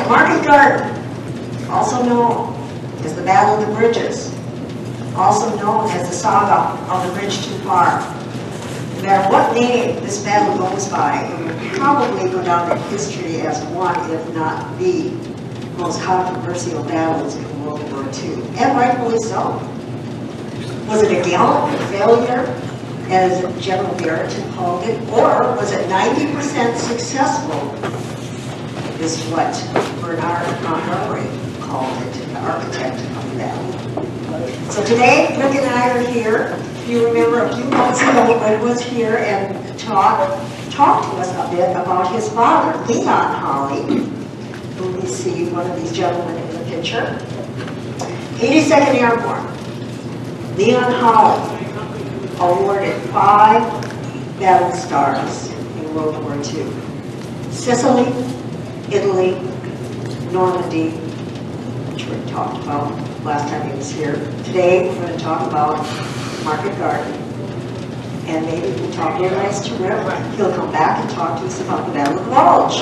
Market Garden, also known as the Battle of the Bridges, also known as the Saga of the Bridge Too Far. No matter what name this battle goes by, it will probably go down in history as one, if not the most controversial battles in World War II, and rightfully so. Was it a gallant failure, as General Berg called it, or was it 90% successful, is what Bernard Montgomery called it, the architect of the battle. So today, Rick and I are here. If you remember, a few months ago, Rick was here and talked to us a bit about his father, Leon Holle, who we see one of these gentlemen in the picture. 82nd Airborne. Leon Holle awarded 5 battle stars in World War II. Sicily, Italy, Normandy, which we talked about last time he was here. Today, we're going to talk about Market Garden, and maybe we'll talk a little nice to Rick. He'll come back and talk to us about the Battle of the Bulge,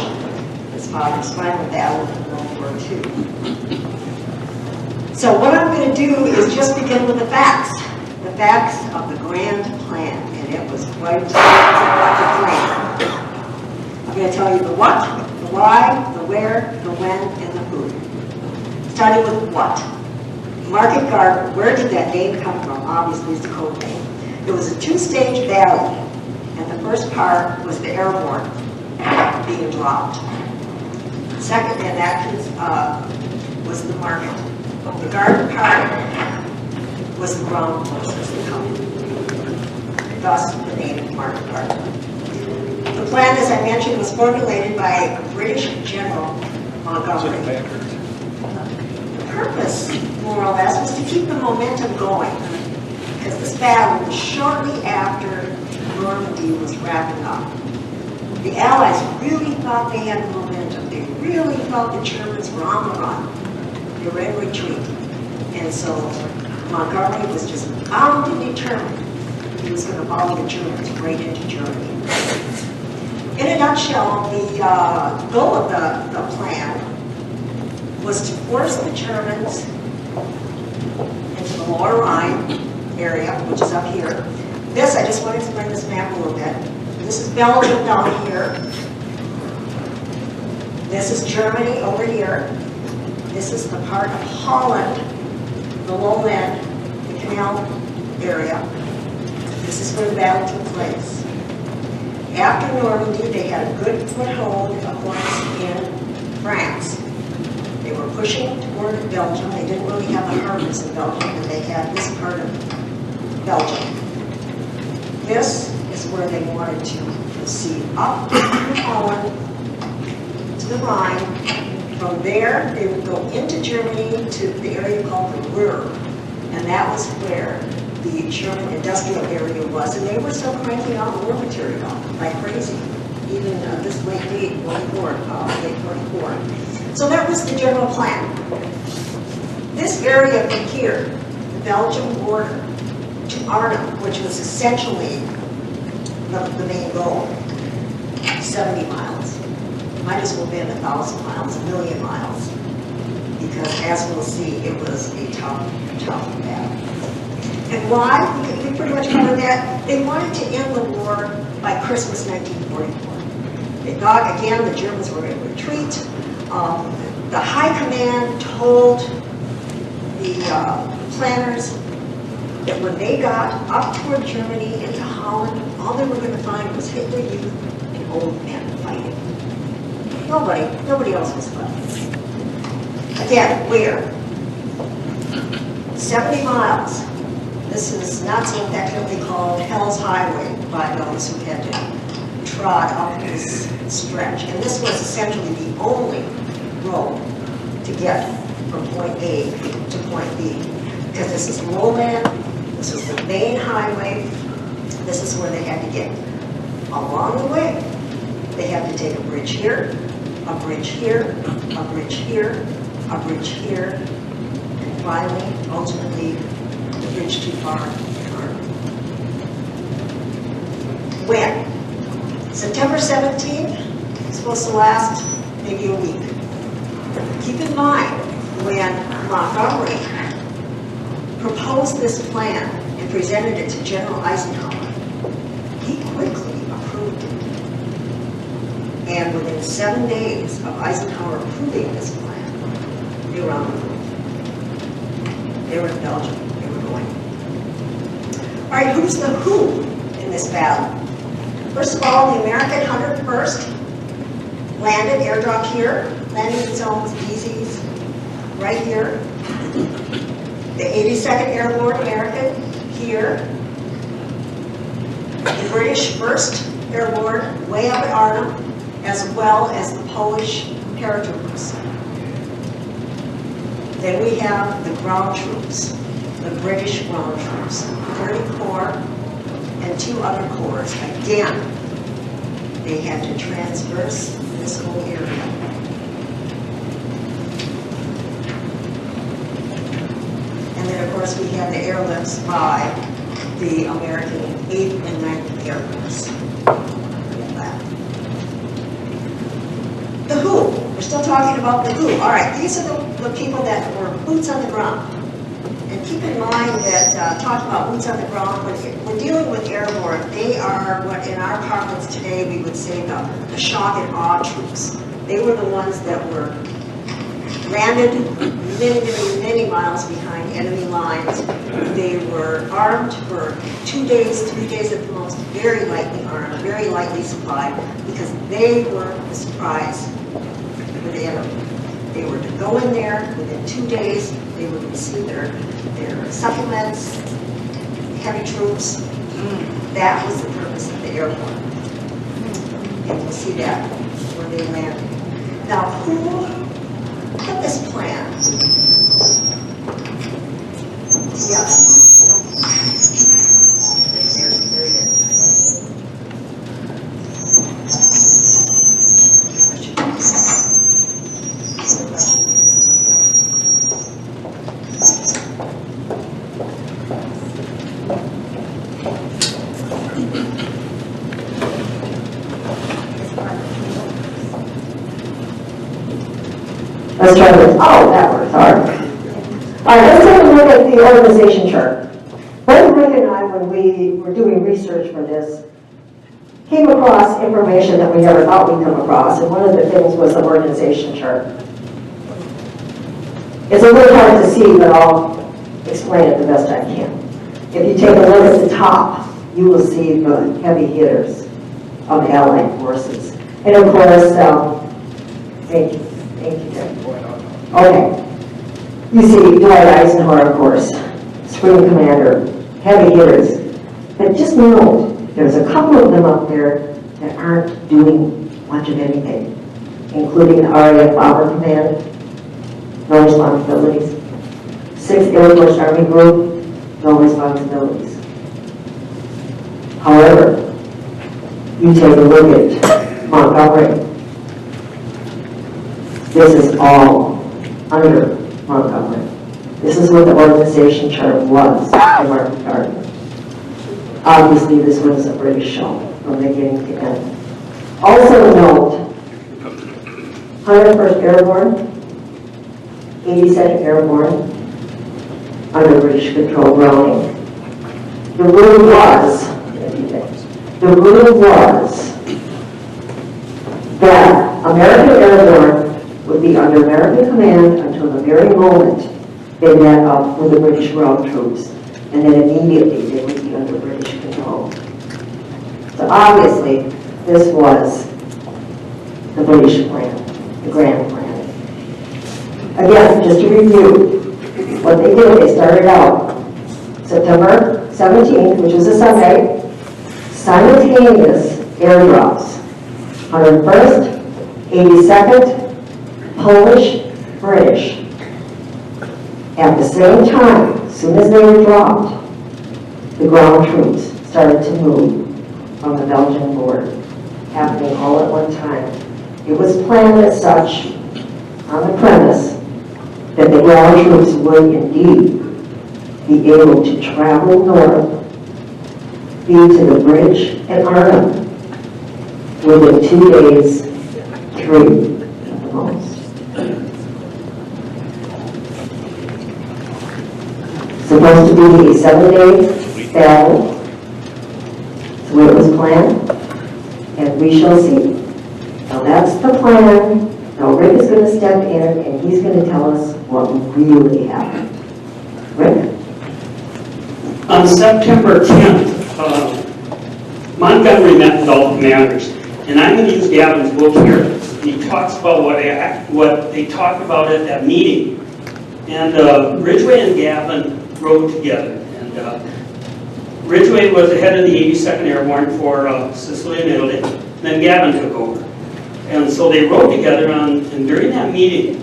his father's final battle in World War II. So what I'm going to do is just begin with the facts of the grand plan, and it was quite the plan. I'm going to tell you the what, the why, the where, the when, and the who. Starting with what. Market Garden, where did that name come from? Obviously, it's the code name. It was a 2-stage battle, and the first part was the airborne being dropped. Second, and that was the market. The garden part was the ground forces that come. Thus, the name Market Garden. The plan, as I mentioned, was formulated by a British General Montgomery. The purpose, more or less, was to keep the momentum going, because this battle was shortly after Normandy was wrapping up. The Allies really thought they had momentum. They really felt the Germans were on the run. They were in retreat. And so Montgomery was just bound and determined he was going to follow the Germans right into Germany. In a nutshell, the goal of the plan was to force the Germans into the Lower Rhine area, which is up here. This, I just want to explain this map a little bit. This is Belgium down here. This is Germany over here. This is the part of Holland, the lowland, the canal area. This is where the battle took place. After Normandy, they had a good foothold, of course, in France. They were pushing toward Belgium. They didn't really have the harbors in Belgium, but they had this part of Belgium. This is where they wanted to proceed up through Holland to the Rhine. From there, they would go into Germany to the area called the Ruhr, and that was where the German industrial area was, and they were still cranking out war material like crazy, even this late date, late 44. So that was the general plan. This area from here, the Belgian border, to Arnhem, which was essentially the main goal, 70 miles. Might as well have been 1,000 miles, 1,000,000 miles, because as we'll see, it was a tough battle. And why? We pretty much covered that. They wanted to end the war by Christmas 1944. They thought, again, the Germans were in retreat. The high command told the planners that when they got up toward Germany into Holland, all they were going to find was Hitler Youth and old men fighting. Nobody else was left. Again, where? 70 miles. This is not so technically called Hell's Highway by those who had to trod up this stretch. And this was essentially the only road to get from point A to point B. Because this is lowland, this is the main highway, this is where they had to get. Along the way, they had to take a bridge here, a bridge here, a bridge here, a bridge here, and finally, ultimately, the bridge too far. When? September 17th, it's supposed to last maybe a week. Keep in mind, when Montgomery proposed this plan and presented it to General Eisenhower, he quickly approved it. And within 7 days of Eisenhower approving this plan, they were on the move. They were in Belgium. They were going. All right, who's the who in this battle? First of all, the American 101st landed, airdrop here, landing zones, EZs, right here. The 82nd Airborne American here. The British 1st Airborne way up at Arnhem, as well as the Polish paratroopers. Then we have the ground troops, the British ground troops, 30 Corps and 2 other corps. Again, they had to traverse this whole area. And then, of course, we had the airlifts by the American 8th and 9th Air Force. The who. We're still talking about the who. All right, these are the people that were boots on the ground. And keep in mind that, talking about boots on the ground, when dealing with airborne, they are what in our parlance today we would say the shock and awe troops. They were the ones that were landed many miles behind enemy lines. They were armed for 2 days, 3 days at the most, very lightly armed, very lightly supplied, because they were the surprise for the enemy. They were to go in there within 2 days. They would receive their supplements, heavy troops. That was the purpose of the airport. And we'll see that when they landed. Now, who put this plan? Yes. Very good. Let's try this. Oh, that works. All right. All right, let's take a look at the organization chart. Both Rick and I, when we were doing research for this, came across information that we never thought we'd come across, and one of the things was the organization chart. It's a little hard to see, but I'll explain it the best I can. If you take a look at the top, you will see the heavy hitters of the Allied forces. And of course, thank you, Debbie. Okay. You see Dwight Eisenhower, of course, Supreme Commander, heavy hitters. But just note, there's a couple of them up there that aren't doing much of anything, including the RAF Bomber Command, no responsibilities. 6th Air Force Army Group, no responsibilities. However, you take a look at Montgomery. This is all under Montgomery. This is what the organization chart was in Martin Gardner. Obviously, this was a British show from beginning to end. Also note, 101st Airborne, 82nd Airborne, under British control Browning. The rule was that American Airborne would be under American command until the very moment they met up with the British ground troops, and then immediately they would be under British control. So obviously, this was the British plan, the grand plan. Again, just to review, what they did, they started out September 17th, which was a Sunday, simultaneous airdrops. 101st, 82nd, Polish, British. At the same time, as soon as they were dropped, the ground troops started to move from the Belgian border, happening all at one time. It was planned as such on the premise that the ground troops would indeed be able to travel north, be to the bridge at Arnhem within 2 days, 3 at the most. supposed to be a 7-day battle. That's the way it was planned, and we shall see. Now that's the plan. Now Rick is going to step in and he's going to tell us what really happened. Rick? On September 10th, Montgomery met with all the commanders, and I'm going to use Gavin's book here. He talks about what they talked about at that meeting. And Ridgway and Gavin rode together. And Ridgway was the head of the 82nd Airborne for Sicily and Italy. Then Gavin took over. And so they rode together, and during that meeting,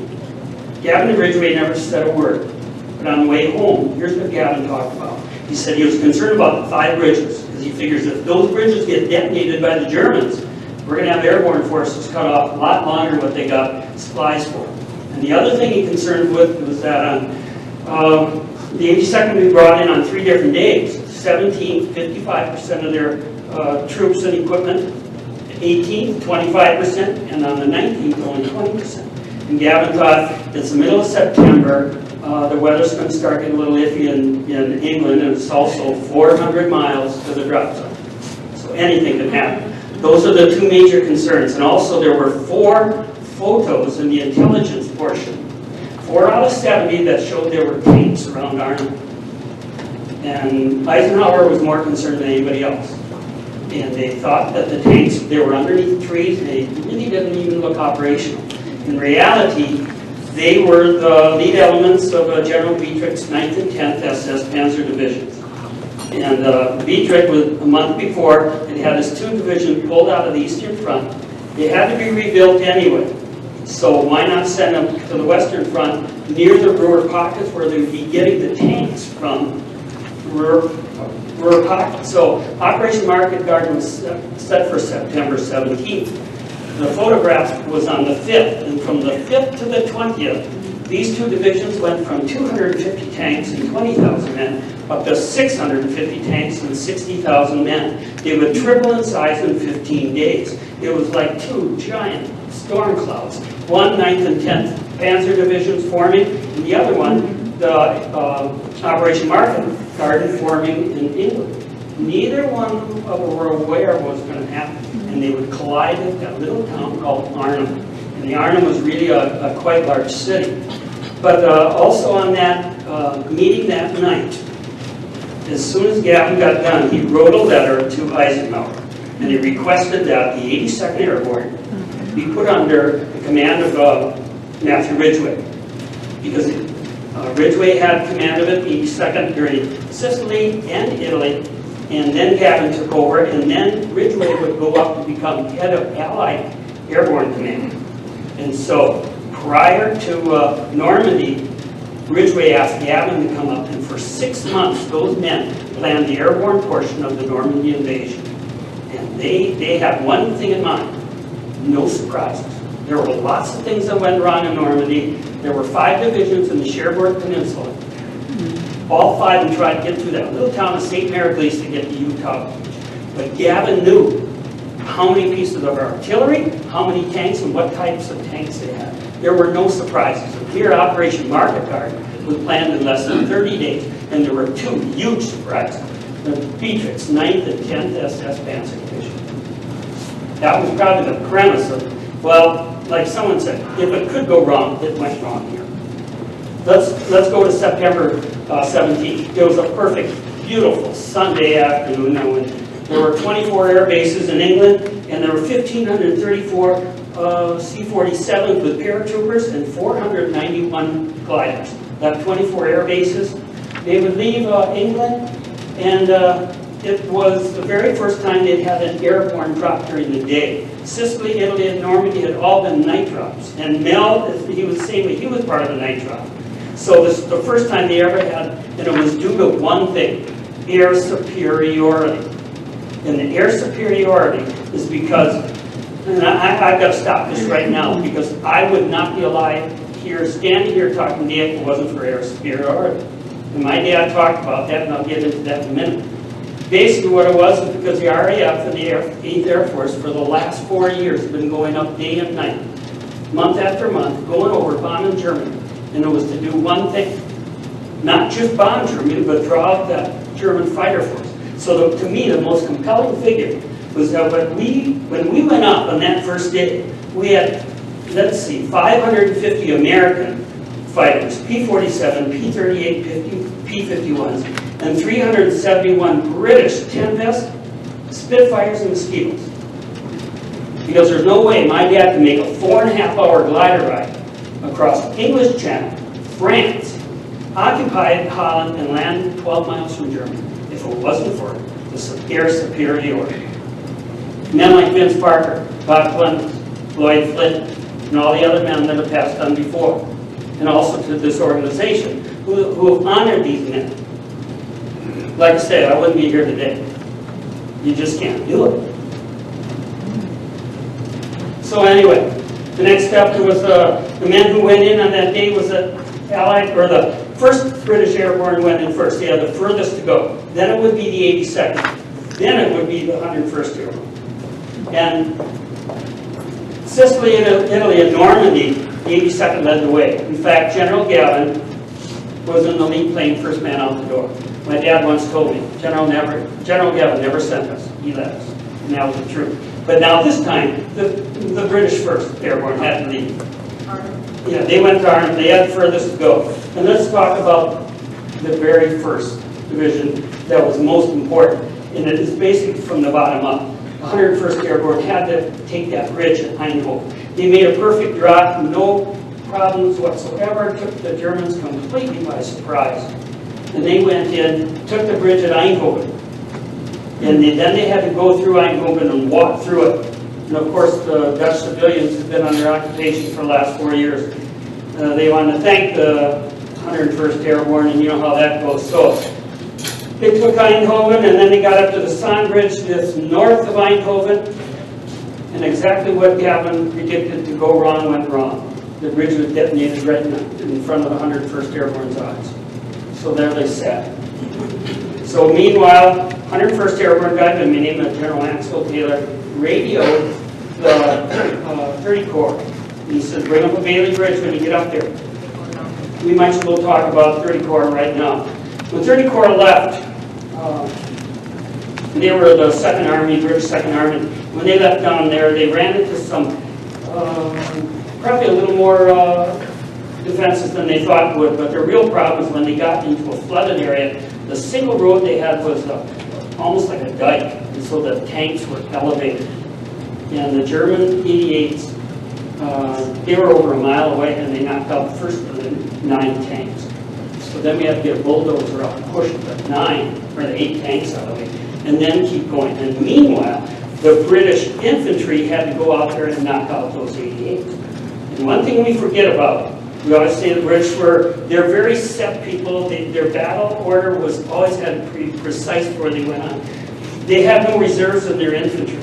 Gavin and Ridgway never said a word. But on the way home, here's what Gavin talked about. He said he was concerned about the 5 bridges, because he figures if those bridges get detonated by the Germans, we're going to have airborne forces cut off a lot longer what they got supplies for. And the other thing he concerned with was that the 82nd we brought in on 3 different days. 17th, 55% of their troops and equipment. 18th, 25%, and on the 19th, only 20%. And Gavin thought it's the middle of September, the weather's going to start getting a little iffy in England, and it's also 400 miles to the drop zone. So anything can happen. Those are the 2 major concerns. And also there were 4 photos in the intelligence portion. 4 out of 70 that showed there were tanks around Arnhem. And Eisenhower was more concerned than anybody else. And they thought that the tanks, they were underneath trees, and they really didn't even look operational. In reality, they were the lead elements of General Dietrich's 9th and 10th SS Panzer Divisions. And Dietrich, was, a month before, had his 2 divisions pulled out of the Eastern Front. They had to be rebuilt anyway. So why not send them to the Western Front near the Ruhr pockets where they would be getting the tanks from Ruhr pockets. So Operation Market Garden was set for September 17th. The photograph was on the 5th, and from the 5th to the 20th, these 2 divisions went from 250 tanks and 20,000 men up to 650 tanks and 60,000 men. They would triple in size in 15 days. It was like 2 giant storm clouds. One 9th and 10th Panzer Divisions forming, and the other one, the Operation Market Garden forming in England. Neither one of them were aware what was going to happen, and they would collide at that little town called Arnhem. And the Arnhem was really a quite large city. But also on that meeting that night, as soon as Gavin got done, he wrote a letter to Eisenhower, and he requested that the 82nd Airborne be put under the command of Matthew Ridgway, because Ridgway had command of it, 82nd during Sicily and Italy, and then Gavin took over, and then Ridgway would go up to become head of Allied Airborne Command. And so prior to Normandy, Ridgway asked Gavin to come up, and for 6 months those men planned the airborne portion of the Normandy invasion. And they had one thing in mind: no surprises. There were lots of things that went wrong in Normandy. There were 5 divisions in the Cherbourg Peninsula. All 5 of them tried to get through that little town of St. Mariglis to get to Utah. But Gavin knew how many pieces of artillery, how many tanks, and what types of tanks they had. There were no surprises. A clear Operation Market Garden was planned in less than 30 days, and there were 2 huge surprises. The Dietrich's 9th and 10th SS Panzer Division. That was probably the premise of, well, like someone said, if it could go wrong, it went wrong here. Let's go to September 17th. It was a perfect, beautiful Sunday afternoon. When there were 24 air bases in England, and there were 1,534 C-47s with paratroopers and 491 gliders. That 24 air bases. They would leave England, and it was the very first time they'd had an airborne drop during the day. Sicily, Italy, and Normandy had all been night drops. And Mel, he was saying that he was part of a night drop. So this is the first time they ever had, and it was due to one thing: air superiority. And the air superiority is because, and I've got to stop this right now, because I would not be alive here, standing here talking to you if it wasn't for air superiority. And my dad talked about that, and I'll get into that in a minute. Basically what it was because the RAF and the 8th Air Force for the last 4 years have been going up day and night, month after month, going over bombing Germany. And it was to do one thing: not just bomb Germany, but throughout that German fighter force. So to me, the most compelling figure was that when we went up on that first day, we had, let's see, 550 American fighters, P-47, P-38, P-51s, and 371 British 10-vest Spitfires and Mosquitoes. Because there's no way my dad can make a 4.5-hour glider ride across English Channel, France, occupy Holland, and land 12 miles from Germany if it wasn't for the air superiority. Men like Vince Parker, Bob Clemens, Lloyd Flint, and all the other men that have passed on before, and also to this organization who have honored these men. Like I said, I wouldn't be here today. You just can't do it. So anyway, the next step was the men who went in on that day was the Allied, or the 1st British Airborne went in first. They had the furthest to go. Then it would be the 82nd. Then it would be the 101st Airborne. And Sicily and Italy and Normandy, the 82nd led the way. In fact, General Gavin was in the lead plane, first man out the door. My dad once told me, General Gavin never sent us, he led us. And that was the truth. But now this time, the British 1st Airborne had to lead. Yeah, they went to Arnhem, they had furthest to go. And let's talk about the very first division that was most important. And it is basically from the bottom up. 101st Airborne had to take that bridge at Eindhoven. They made a perfect drop, no problems whatsoever, took the Germans completely by surprise. And they went in, took the bridge at Eindhoven. And then they had to go through Eindhoven and walk through it. And of course, the Dutch civilians have been under occupation for the last 4 years. They want to thank the 101st Airborne, and you know how that goes. So they took Eindhoven, and then they got up to the Saan Bridge that's north of Eindhoven. And exactly what Gavin predicted to go wrong went wrong. The bridge was detonated right in front of the 101st Airborne's eyes. So there they sat. So meanwhile, 101st Airborne guy by the name of General Axel Taylor radioed the 30 Corps. And he said, bring up a Bailey Bridge when you get up there. We might as well talk about 30 Corps right now. When 30 Corps left, they were the 2nd Army, British 2nd Army. When they left down there, they ran into some, probably a little more defenses than they thought would, but their real problem is when they got into a flooded area, the single road they had was almost like a dike, and so the tanks were elevated. And the German 88s, they were over a mile away, and they knocked out the first of the 9 tanks. So then we had to get a bulldozer up and push the 8 tanks out of it, and then keep going. And meanwhile, the British infantry had to go out there and knock out those 88s. And one thing we forget about, we always say the British they're very set people. Their battle order was always had to be precise before they went on. They had no reserves in their infantry.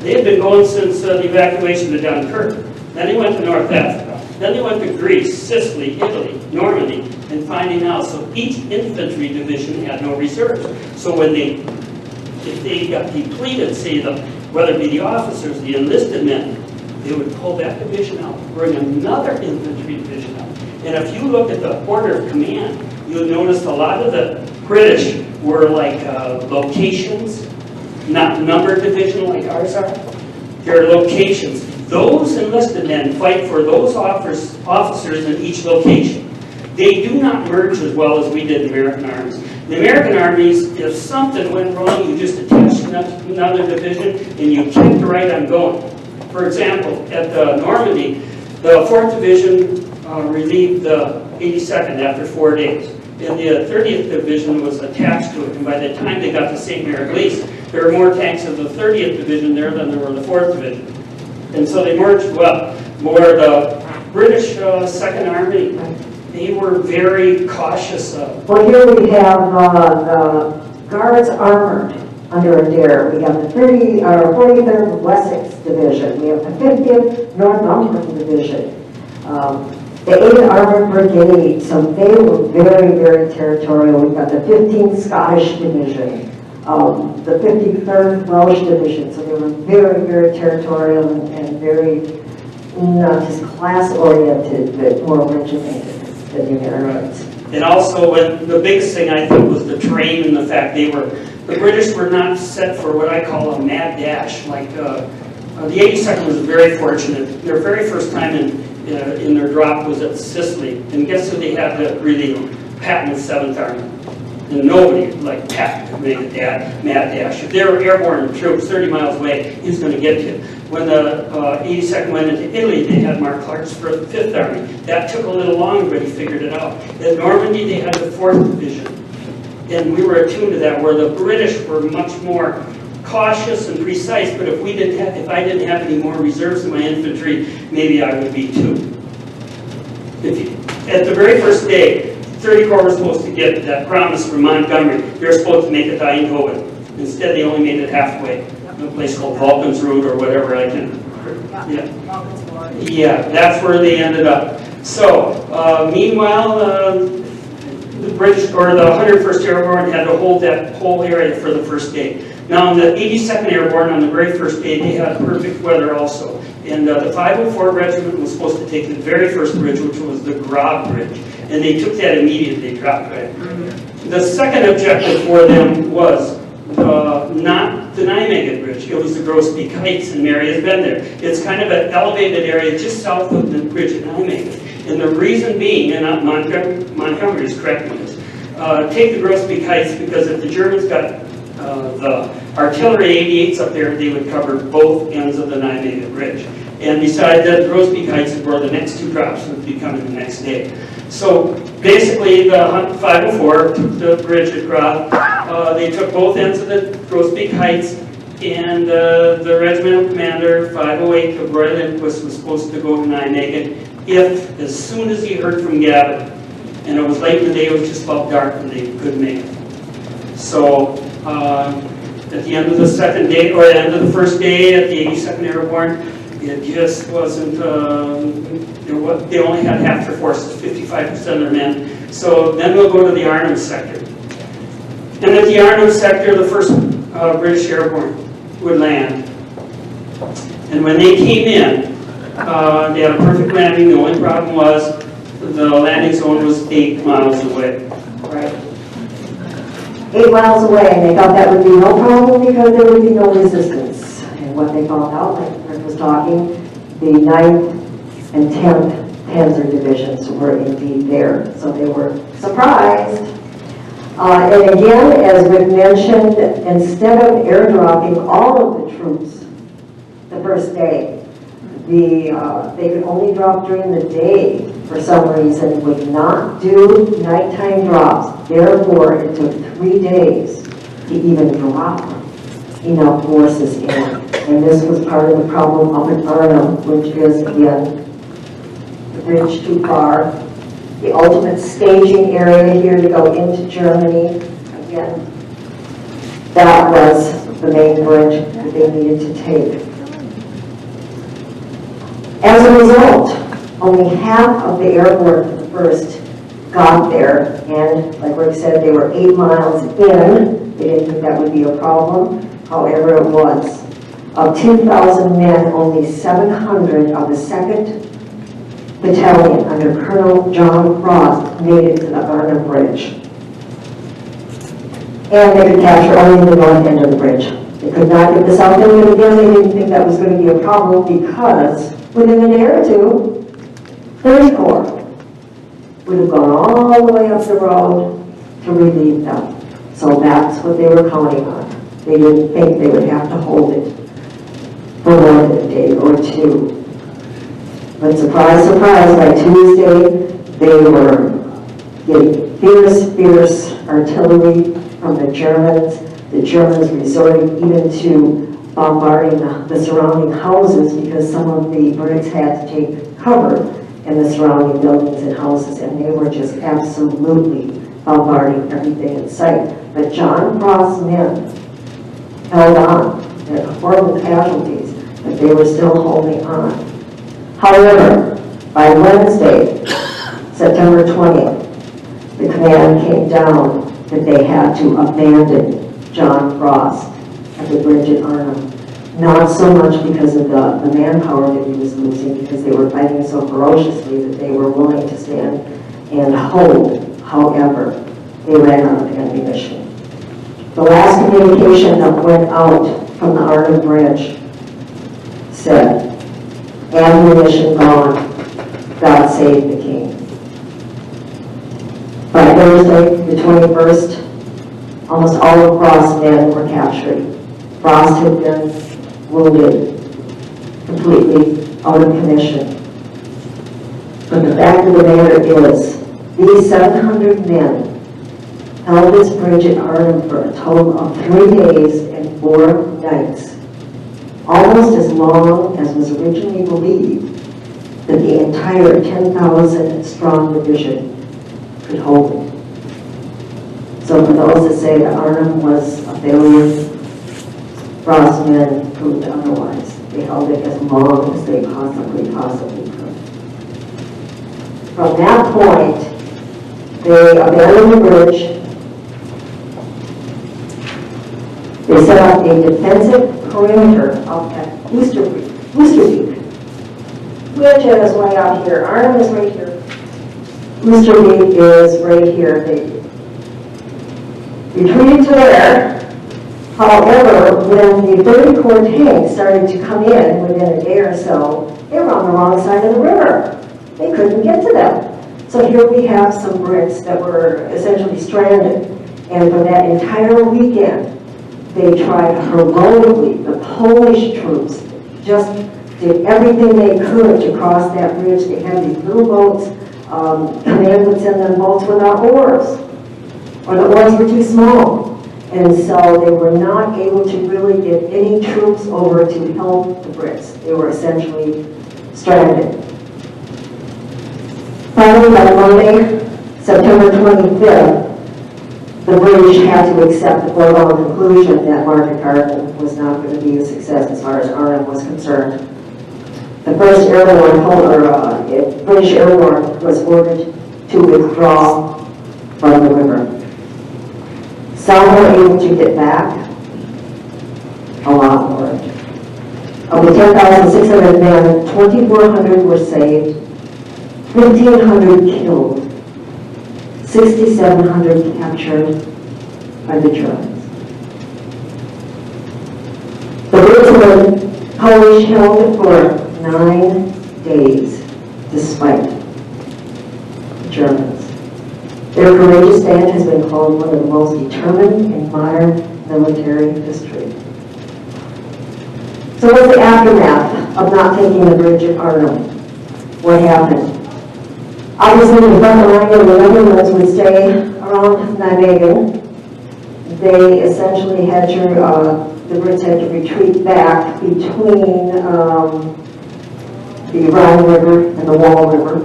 They had been going since the evacuation of Dunkirk. Then they went to North Africa. Then they went to Greece, Sicily, Italy, Normandy, and finding out. So each infantry division had no reserves. So when if they got depleted, say whether it be the officers, the enlisted men, they would pull that division out, bring another infantry division out. And if you look at the order of command, you'll notice a lot of the British were like locations, not numbered division like ours are. They're locations. Those enlisted men fight for those officers in each location. They do not merge as well as we did the American armies. The American armies, if something went wrong, you just attached another division and you kept right on going. For example, at Normandy, the 4th Division relieved the 82nd after 4 days. And the 30th Division was attached to it. And by the time they got to St. Mary-Glise, there were more tanks of the 30th Division there than there were the 4th Division. And so they merged well. Where the British 2nd Army, they were very cautious of. Well, here we have the Guards Armored under Adair. We have the 43rd Wessex Division. We have the 50th Northumberland Division. The 8th Armored Brigade. So they were very, very territorial. We've got the 15th Scottish Division. The 53rd Welsh Division. So they were very, very territorial and very, not just class-oriented, but more regimented than the Americans. And also, the biggest thing I think was the terrain and the fact the British were not set for what I call a mad dash. Like the 82nd was very fortunate. Their very first time in their drop was at Sicily, and guess who they had to really patent the 7th Army? And nobody like Pat could make a mad dash. If there were airborne troops 30 miles away, he was going to get you. When the 82nd went into Italy, they had Mark Clark's for the 5th Army. That took a little longer, but he figured it out. In Normandy, they had the 4th Division. And we were attuned to that, where the British were much more cautious and precise, but if I didn't have any more reserves in my infantry, maybe I would be too. At the very first day, 30 Corps were supposed to get that promise from Montgomery. They were supposed to make it to Eindhoven. Instead, they only made it halfway. A place called Vulcan's Route or whatever I can. Yeah, that's where they ended up. So, meanwhile, the British, or the 101st Airborne, had to hold that whole area for the first day. Now, in the 82nd Airborne, on the very first day, they had perfect weather also. And the 504 Regiment was supposed to take the very first bridge, which was the Grab Bridge. And they took that immediately, dropped it. The second objective for them was not the Nijmegen Bridge. It was the Groesbeek Heights, and Mary has been there. It's kind of an elevated area just south of the bridge at Nijmegen. And the reason being, and Montgomery is correcting this, take the Groesbeek Heights because if the Germans got the artillery 88s up there, they would cover both ends of the Nijmegen Bridge. And besides that, Groesbeek Heights is where the next two drops would be coming the next day. So basically, the 504 took the bridge at Grab. They took both ends of the Groesbeek Heights, and the regimental commander, 508, of Royal Lindquist, was supposed to go to Nijmegen if, as soon as he heard from Gavin, and it was late in the day, it was just about dark, and they couldn't make it. So at the end of the second day, or at the end of the first day at the 82nd Airborne, it just wasn't, they only had half their forces, 55% of their men. So then we'll go to the Arnhem sector. And at the Arnhem sector, the first British Airborne would land. And when they came in, they had a perfect landing. The only problem was the landing zone was 8 miles away. Right? 8 miles away, and they thought that would be no problem because there would be no resistance. And what they found out, like Berg was talking, the 9th and 10th Panzer Divisions were indeed there. So they were surprised. And again, as Rick mentioned, instead of airdropping all of the troops the first day, they could only drop during the day for some reason, would not do nighttime drops. Therefore, it took 3 days to even drop enough forces in. And this was part of the problem up at Arnhem, which is, again, the bridge too far. The ultimate staging area here to go into Germany. Again, that was the main bridge that they needed to take. As a result, only half of the airborne for the first got there, and like Rick said, they were 8 miles in. They didn't think that would be a problem. However, it was. Of 2,000 men, only 700 of the 2nd Battalion under Colonel John Frost made it to the Arnhem Bridge. And they could capture only the north end of the bridge. They could not get the south end, but again, they didn't think that was going to be a problem because within a day or two, 30 Corps would have gone all the way up the road to relieve them. So that's what they were counting on. They didn't think they would have to hold it for more than a day or two. But surprise, surprise, by Tuesday, they were getting fierce artillery from the Germans. The Germans resorted even to bombarding the surrounding houses because some of the Brits had to take cover in the surrounding buildings and houses, and they were just absolutely bombarding everything in sight. But John Frost's men held on. They had horrible casualties, but they were still holding on. However, by Wednesday, September 20th, the command came down that they had to abandon John Frost at the bridge at Arnhem. Not so much because of the manpower that he was losing, because they were fighting so ferociously that they were willing to stand and hold However, they ran out of ammunition. The last communication that went out from the Arnhem Bridge said, ammunition gone, God save the king. By Thursday, the 21st, almost all of Frost's men were captured. Frost had been wounded, completely out of commission. But the fact of the matter is, these 700 men held this bridge at Arnhem for a total of 3 days and 4 nights, almost as long as was originally believed that the entire 10,000 strong division could hold it. So for those that say that Arnhem was a failure, Frost's men proved otherwise. They held it as long as they possibly could. From that point, they abandoned the bridge. They set up a defensive perimeter up at Booster Peak, which is way out here. Arnhem is right here. Booster Peak is right here. They retreated to there. However, when the 30 Corps tanks started to come in within a day or so, they were on the wrong side of the river. They couldn't get to them. So here we have some Brits that were essentially stranded. And for that entire weekend, they tried heroically. The Polish troops just did everything they could to cross that bridge. They had these little boats. Command would send them boats without oars, or the oars were too small. And so they were not able to really get any troops over to help the Brits. They were essentially stranded. Finally, by Monday, September 25th, the British had to accept the foregone conclusion that Market Garden was not going to be a success as far as Arnhem was concerned. The first airborne, British airborne was ordered to withdraw from the river. Some were able to get back, a lot more. Of the 10,600 men, 2,400 were saved, 1,500 killed, 6,700 captured by the Germans. The Brits and Polish held for 9 days, despite the Germans. Their courageous stand has been called one of the most determined in modern military history. So what's the aftermath of not taking the bridge at Arnhem? What happened? Obviously, the front line and the Netherlands would stay around Nijmegen. They essentially had to, the Brits had to retreat back between the Rhine River and the Wall River.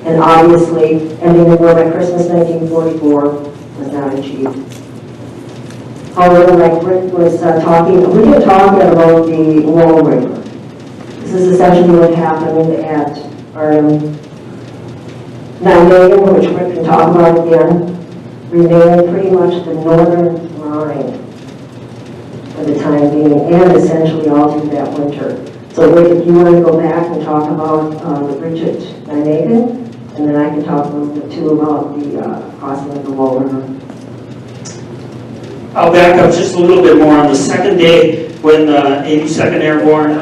And obviously, ending the war by Christmas 1944 was not achieved. However, like Rick was talking, we did talk about the Wall River. This is essentially what happened at Nijmegen, which Rick can talk about again, remained pretty much the northern line for the time being, and essentially all through that winter. So Rick, if you want to go back and talk about the bridge at Nijmegen, and then I can talk a little bit too about the crossing of the Wall River. I'll back up just a little bit more. On the second day, when 82nd Airborne,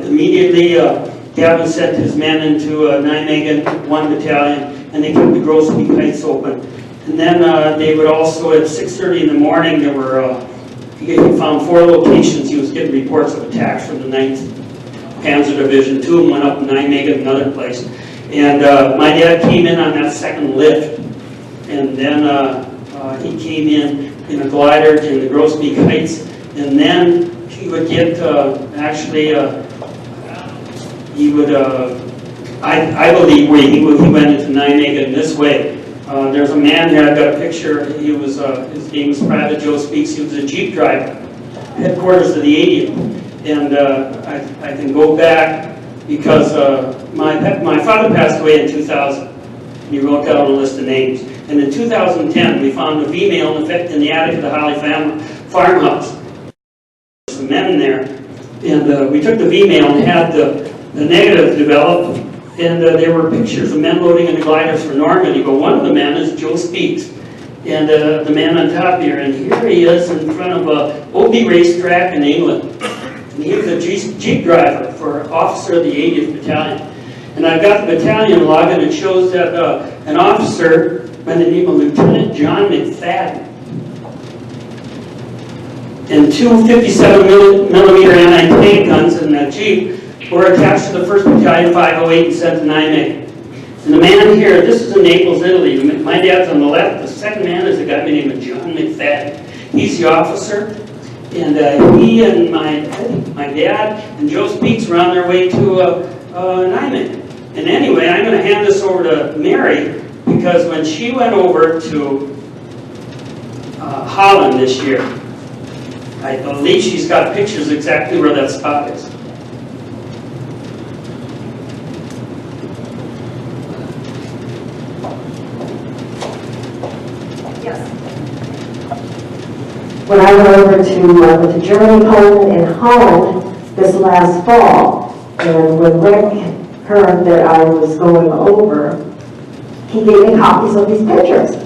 immediately Gavin sent his men into Nijmegen, 1 battalion, and they kept the Groesbeek Heights open. And then they would also, at 6:30 in the morning, there were, he found 4 locations. He was getting reports of attacks from the 9th Panzer Division. 2 of them went up in Nijmegen, another place. And my dad came in on that second lift, and then he came in a glider in the Groesbeek Heights, and then he would get, he would, I believe he went into Nijmegen this way. There's a man here, I've got a picture, he was, his name was Private Joe Speaks, he was a Jeep driver, headquarters of the 80th, and I can go back because my father passed away in 2000. He wrote down a list of names. And in 2010, we found a female in the attic of the Holle farmhouse. Some men in there. And we took the female and had the negative developed And there were pictures of men loading into gliders for Normandy, but one of the men is Joe Speaks. And the man on top here, and here he is in front of a OB racetrack in England. And he was a Jeep driver for officer of the 80th Battalion. And I've got the battalion log, and it shows that an officer by the name of Lieutenant John McFadden and two 57 millimeter anti-tank guns in that Jeep were attached to the 1st Battalion 508 and sent to Nijmegen. And the man here, this is in Naples, Italy. My dad's on the left. The second man is a guy by the name of John McFadden. He's the officer. And he and my dad and Joe Speaks were on their way to Nijmegen. And anyway, I'm going to hand this over to Mary, because when she went over to Holland this year, I believe she's got pictures exactly where that spot is. When I went over to Germany, Poland, and Holland this last fall, and when Rick heard that I was going over, he gave me copies of these pictures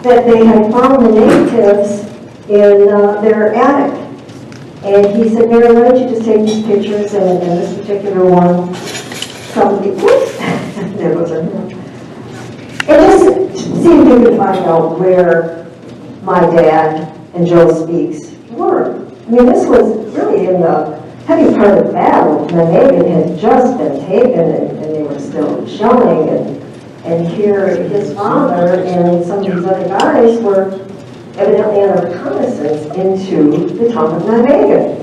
that they had found the natives in their attic. And he said, Mary, why don't you just take these pictures, and this particular one, somebody, whoops, there goes her hand. And just see if you could find out where my dad and Joe Speaks were. I mean, this was really in the heavy part of the battle. Nijmegen had just been taken, and they were still shelling, and here his father and some of these other guys were evidently on a reconnaissance into the town of Nijmegen.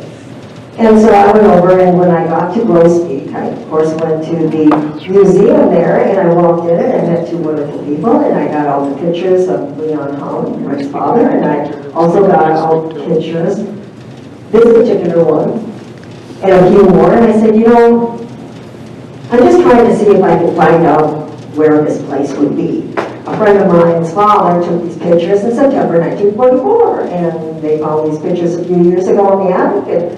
And so I went over, and when I got to Grosbeek, I of course went to the museum there, and I walked in and I met two wonderful people, and I got all the pictures of Leon Holle, Rick's father, and I also got all the pictures, this particular one, and a few more, and I said, you know, I'm just trying to see if I can find out where this place would be. A friend of mine's father took these pictures in September 1944, and they found these pictures a few years ago in the attic. And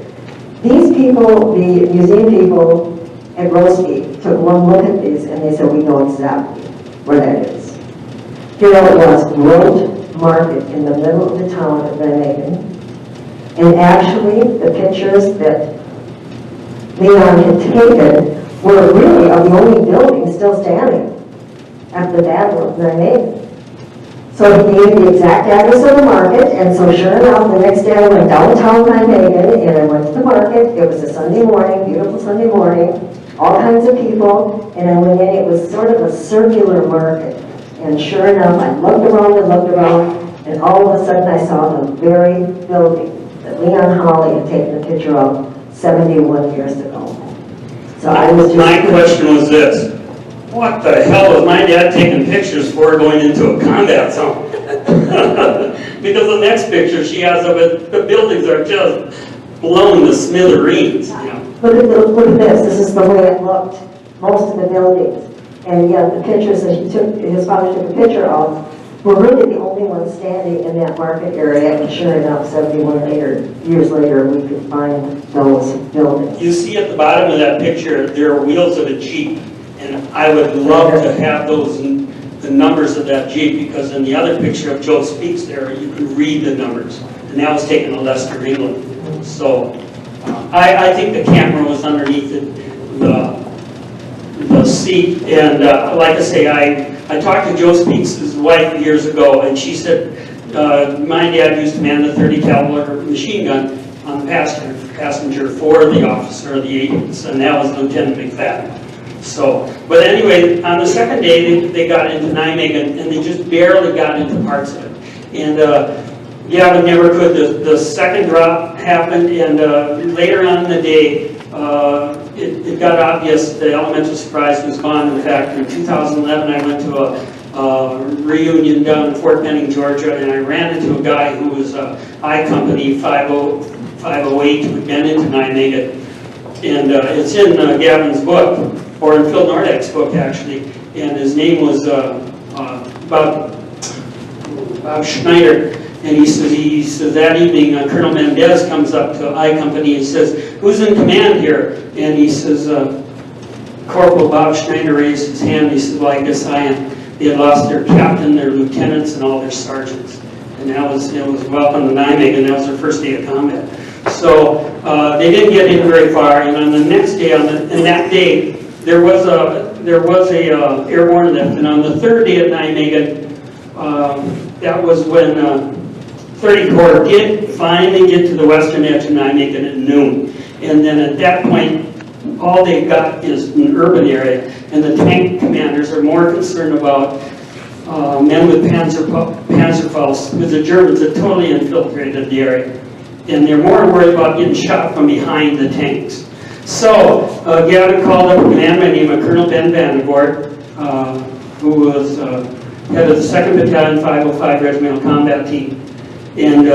these people, the museum people at Grosbeek, took one look at these, and they said, we know exactly where that is. Here it was, Road Market in the middle of the town of Nijmegen. And actually, the pictures that Leon had taken were really of the only building still standing after the Battle of Nijmegen. So he gave the exact address of the market, and so sure enough, the next day I went downtown Nijmegen, and I went to the market. It was a Sunday morning, beautiful Sunday morning, all kinds of people, and I went in. It was sort of a circular market, and sure enough, I looked around, and all of a sudden I saw the very building that Leon Holle had taken a picture of 71 years ago. So I was just... My question was this: what the hell was my dad taking pictures for going into a combat zone? Because the next picture she has of it, the buildings are just blown to smithereens. You know? Look at this. This is the way it looked. Most of the buildings, and yet the pictures that his father took a picture of, were really the only ones standing in that market area. And sure enough, 71 years later, we could find those buildings. You see at the bottom of that picture, there are wheels of a Jeep. And I would love to have those, the numbers of that Jeep, because in the other picture of Joe Speaks there, you can read the numbers. And that was taken in Leicester, England. So I think the camera was underneath the seat. And like I say, I talked to Joe Speaks' wife years ago, and she said my dad used to man the .30 caliber machine gun on the passenger for the officer of the 80s, and that was Lieutenant McFadden. So, but anyway, on the second day, they got into Nijmegen, and they just barely got into parts of it. And yeah, but never could. The second drop happened, and later on in the day, it got obvious the elemental surprise was gone. In fact, in 2011, I went to a reunion down in Fort Benning, Georgia, and I ran into a guy who was I Company 508 who had been into Nijmegen. And it's in Gavin's book, or in Phil Nordek's book, actually, and his name was Bob Schneider. And he says that evening, Colonel Mendez comes up to I Company and says, "Who's in command here?" And he says, Corporal Bob Schneider raised his hand. He said, well, I guess I am. They had lost their captain, their lieutenants, and all their sergeants. And that was, it was welcome to Nijmegen, and that was their first day of combat. So they didn't get in very far. And on the next day, in that day, there was a airborne lift. And on the third day at Nijmegen, that was when 30 Corps did finally get to the western edge of Nijmegen at noon. And then at that point, all they've got is an urban area, and the tank commanders are more concerned about men with Panzerfaust, because the Germans had totally infiltrated the area, and they're more worried about getting shot from behind the tanks. So Gavin called up a man by the name of Colonel Ben Vandervoort, who was head of the 2nd Battalion 505 Regimental Combat Team, and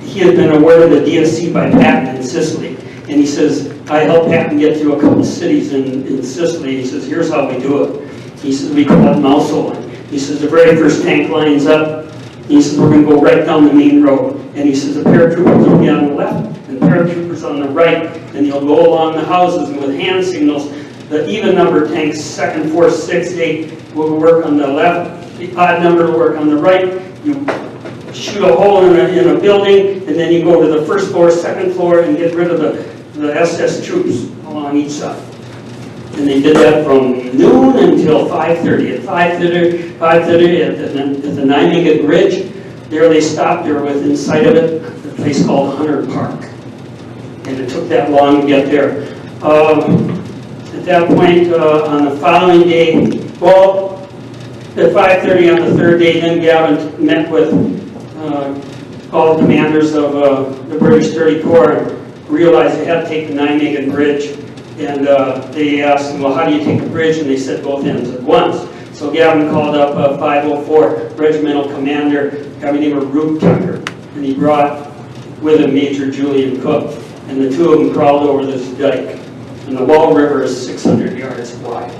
he had been awarded a DSC by Patton in Sicily. And he says, I helped Patton get through a couple cities in Sicily. He says, here's how we do it. He says, we call it mouse holing. He says, the very first tank lines up. He says, we're going to go right down the main road. And he says, the paratroopers will be on the left and paratroopers on the right. And you'll go along the houses, and with hand signals, the even number tanks, 2nd, 4th, 6th, 8th, will work on the left. The odd number will work on the right. You shoot a hole in a building, and then you go to the 1st floor, 2nd floor, and get rid of the SS troops along each side. And they did that from noon until 5:30. At 5:30 at the Nijmegen Bridge, there they stopped. They were within sight of it, a place called Hunter Park. And it took that long to get there. At that point, on the following day, well, at 5:30 on the third day, then Gavin met with all the commanders of the British 30 Corps and realized they had to take the Nijmegen Bridge. And they asked him, well, how do you take the bridge? And they said both ends at once. So Gavin called up 504 Regimental Commander, a guy named Rube Tucker, and he brought with him Major Julian Cook. And the two of them crawled over this dike. And the Wall River is 600 yards wide.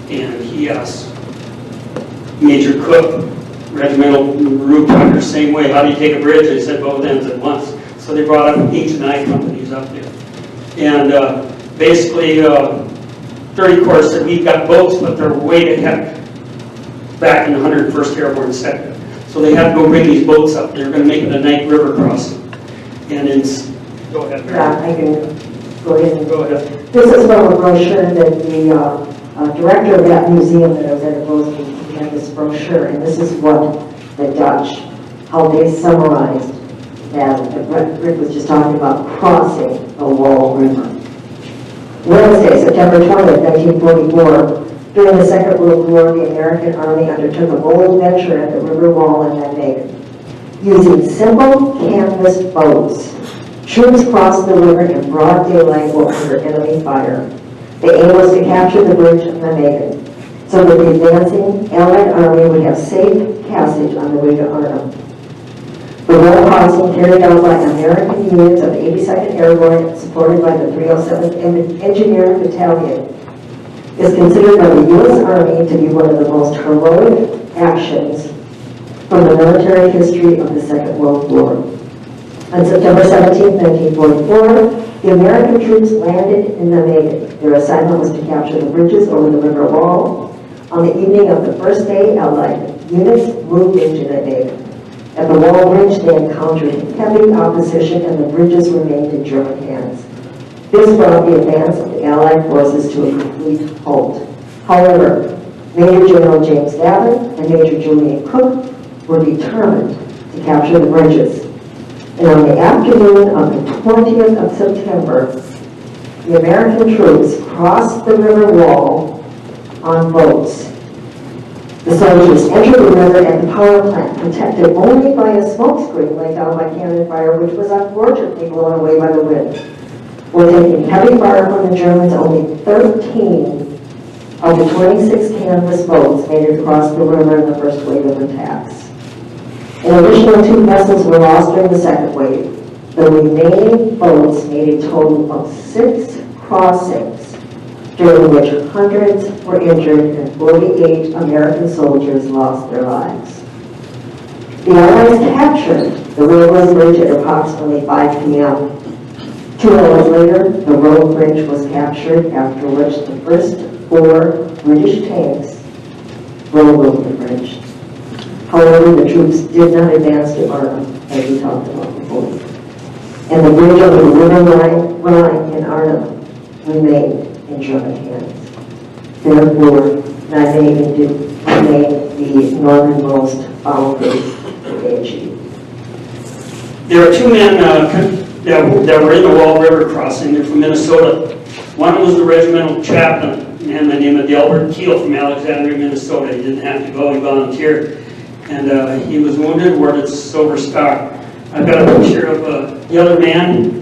And he asked Major Cook, Regimental Rube Tucker, same way, how do you take a bridge? They said both ends at once. So they brought up H&I companies up there. And basically, 30 Corps said, we've got boats, but they're way ahead back in the 101st Airborne Sector. So they had to go bring these boats up. They were going to make it a night river crossing. And it's... Go ahead, Mary. Yeah, I can go ahead. Go ahead. This is from a brochure that the director of that museum that I was at had this brochure, and this is what the Dutch, how they summarized that Rick was just talking about crossing the Wall River. Wednesday, September 20th, 1944, during the Second World War, the American Army undertook a bold venture at the river wall in Nijmegen. Using simple canvas boats, troops crossed the river in broad daylight while under enemy fire. The aim was to capture the bridge of Nijmegen, so that the advancing Allied Army would have safe passage on the way to Arnhem. The wall crossing, carried out by American units of the 82nd Airborne, supported by the 307th Engineering Battalion, is considered by the U.S. Army to be one of the most heroic actions from the military history of the Second World War. On September 17, 1944, the American troops landed in Nijmegen. Their assignment was to capture the bridges over the river wall. On the evening of the first day, Allied units moved into Nijmegen. At the wall bridge, they encountered heavy opposition, and the bridges remained in German hands. This brought the advance of the Allied forces to a complete halt. However, Major General James Gavin and Major Julian Cook were determined to capture the bridges. And on the afternoon of the 20th of September, the American troops crossed the river wall on boats. The soldiers entered the river at the power plant, protected only by a smoke screen laid down by cannon fire, which was unfortunately blown away by the wind. While taking heavy fire from the Germans, only 13 of the 26 canvas boats made it across the river in the first wave of attacks. An additional 2 vessels were lost during the second wave. The remaining boats made a total of 6 crossings, during which hundreds were injured and 48 American soldiers lost their lives. The Allies captured the railroad bridge at approximately 5 p.m. 2 hours later, the road bridge was captured, after which the first 4 British tanks rolled over the bridge. However, the troops did not advance to Arnhem, as we talked about before. And the bridge over the river Rhine in Arnhem remained in German hands. Therefore, Nijmegen did remain the northernmost boundary of AFHS. There are 2 men that were in the Wall River crossing. They're from Minnesota. One was the regimental chaplain, a man by the name of Delbert Keel from Alexandria, Minnesota. He didn't have to go, he volunteered. And he was wounded, awarded Silver Star. I've got a picture of the other man.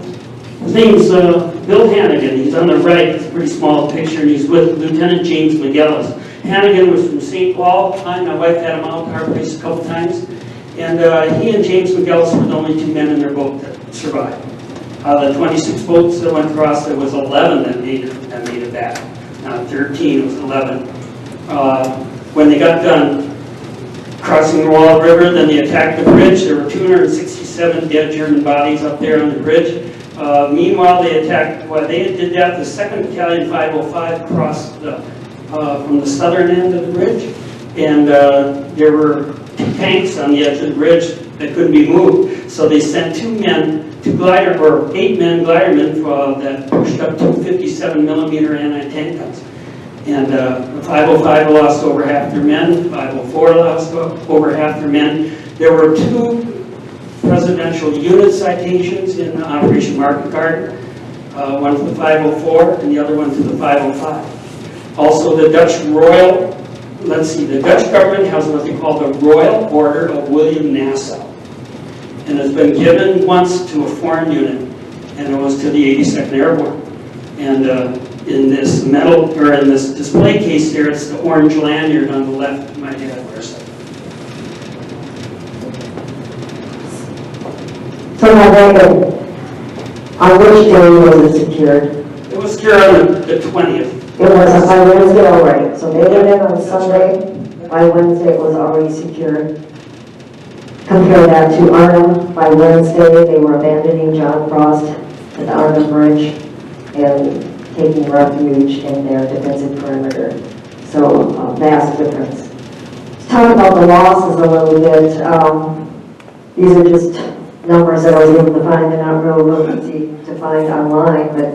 His name's Bill Hannigan. He's on the right. It's a pretty small picture, and he's with Lieutenant James McGillis. Hannigan was from St. Paul. My wife had him out to our place a couple times. And he and James McGillis were the only 2 men in their boat that survived. The 26 boats that went across, there was 11 that made it back. Not 13, it was 11. When they got done crossing the Wall River, then they attacked the bridge. There were 267 dead German bodies up there on the bridge. Meanwhile, they attacked, they did that, the 2nd Battalion 505 crossed from the southern end of the bridge, and there were 2 tanks on the edge of the bridge that couldn't be moved. So they sent 8 men glidermen that pushed up to 57 millimeter anti-tank guns. And the 505 lost over half their men, 504 lost over half their men. There were 2 presidential unit citations in Operation Market Garden, one to the 504 and the other one to the 505. Also the Dutch the Dutch government has what they call the Royal Order of William Nassau. And it's been given once to a foreign unit, and it was to the 82nd Airborne. And in this display case here, it's the orange lanyard on the left. My dad wears it. So on which day was it secured? It was secured on the 20th. It was by Wednesday already. So they went in on Sunday. By Wednesday, it was already secured. Compare that to Arnhem. By Wednesday, they were abandoning John Frost at the Arnhem Bridge and taking refuge in their defensive perimeter. So, vast difference. Let's talk about the losses a little bit. These are just numbers that I was able to find. They're not real easy to find online, but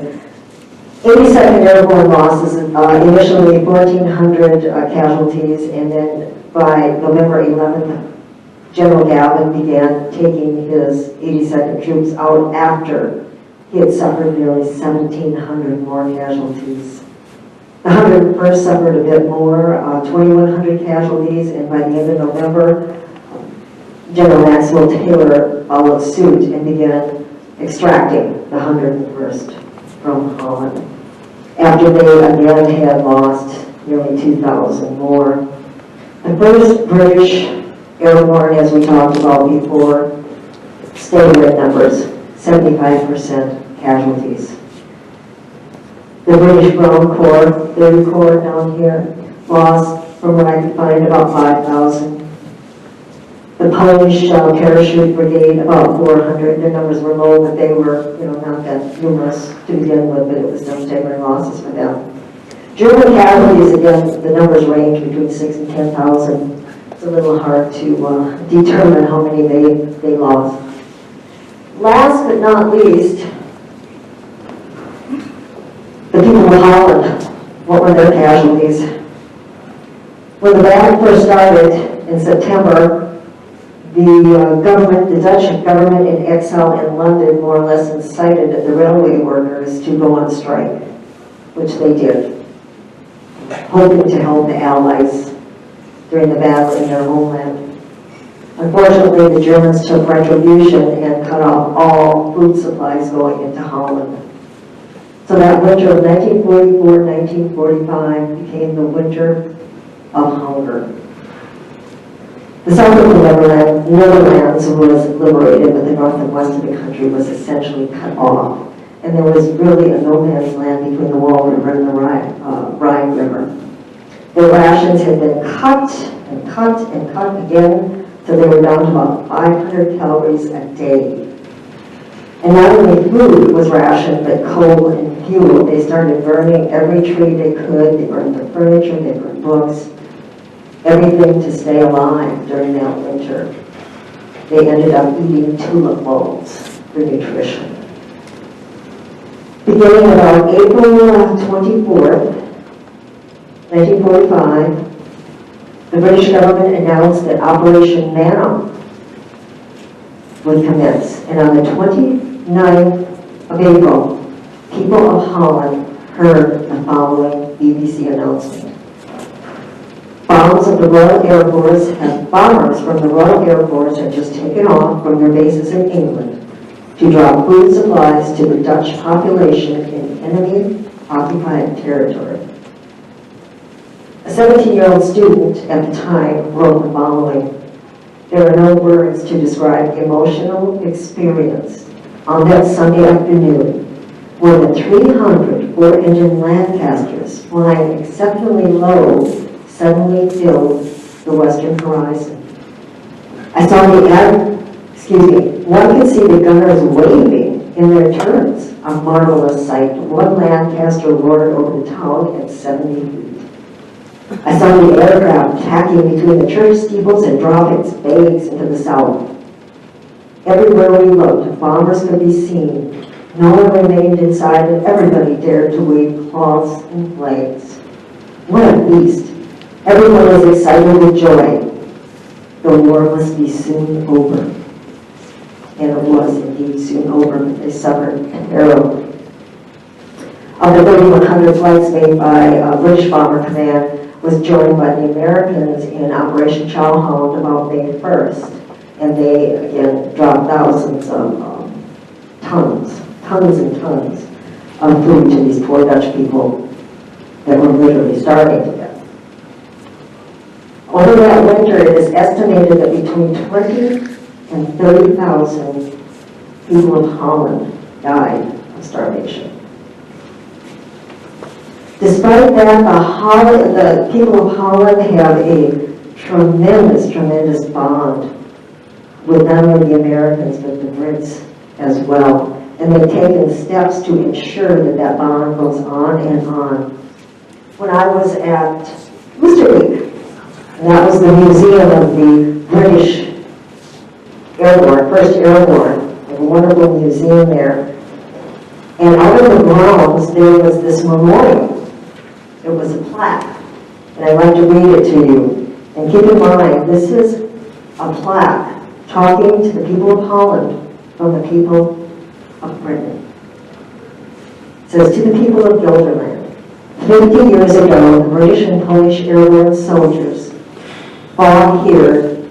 82nd Airborne losses, initially 1,400 casualties, and then by November 11th, General Gavin began taking his 82nd troops out after he had suffered nearly 1,700 more casualties. The 101st suffered a bit more, 2,100 casualties, and by the end of November, General Maxwell Taylor followed suit and began extracting the 101st from Holland, after they again had lost nearly 2,000 more. The 1st British Airborne, as we talked about before, stayed with numbers, 75% casualties. The British Ground Corps, 3rd Corps down here, lost, from what I could find, about 5,000. The Polish Parachute Brigade, about 400. Their numbers were low, but they were, not that numerous to begin with, but it was no staggering losses for them. German casualties, again, the numbers range between 6,000 and 10,000. It's a little hard to determine how many they lost. Last but not least, the people of Holland. What were their casualties? When the battle first started in September, the Dutch government in exile in London more or less incited the railway workers to go on strike, which they did, hoping to help the Allies during the battle in their homeland. Unfortunately, the Germans took retribution and cut off all food supplies going into Holland. So that winter of 1944-1945 became the winter of hunger. The south of the Netherlands was liberated, but the north and west of the country was essentially cut off. And there was really a no man's land between the Wall River and the Rhine River. Their rations had been cut and cut and cut again, so they were down to about 500 calories a day. And not only food was rationed, but coal and fuel. They started burning every tree they could. They burned their furniture, they burned books, everything to stay alive during that winter. They ended up eating tulip bulbs for nutrition. Beginning about April 24th, 1945, the British government announced that Operation Manna would commence. And on the 29th of April, people of Holland heard the following BBC announcement. Bombers from the Royal Air Force had just taken off from their bases in England to drop food supplies to the Dutch population in enemy-occupied territory. A 17-year-old student at the time wrote the following. There are no words to describe the emotional experience on that Sunday afternoon when the 300 four-engine Lancasters flying exceptionally low suddenly filled the western horizon. I saw one could see the gunners waving in their turrets, a marvelous sight. One Lancaster roared over the town at 70 feet. I saw the aircraft tacking between the church steeples and drop its bags into the south. Everywhere we looked, bombers could be seen. No one remained inside, and everybody dared to wave cloths and flags. What a feast! Everyone was excited with joy. The war must be soon over. And it was indeed soon over, but they suffered terribly. Of the 3,100 flights made by British Bomber Command was joined by the Americans in Operation Callahan about May 1st. And they, again, dropped thousands of tons and tons of food to these poor Dutch people that were literally starving to death. Over that winter, it is estimated that between 20 and 30,000 people of Holland died of starvation. Despite that, the people of Holland have a tremendous bond with not only the Americans, but the Brits as well. And they've taken steps to ensure that that bond goes on and on. When I was at Booster Week, and that was the museum of the British Airborne, 1st Airborne, a wonderful museum there. And out of the grounds, there was this memorial. It was a plaque, and I'd like to read it to you. And keep in mind, this is a plaque talking to the people of Holland from the people of Britain. It says, to the people of Gelderland, 50 years ago, the British and Polish airborne soldiers fought here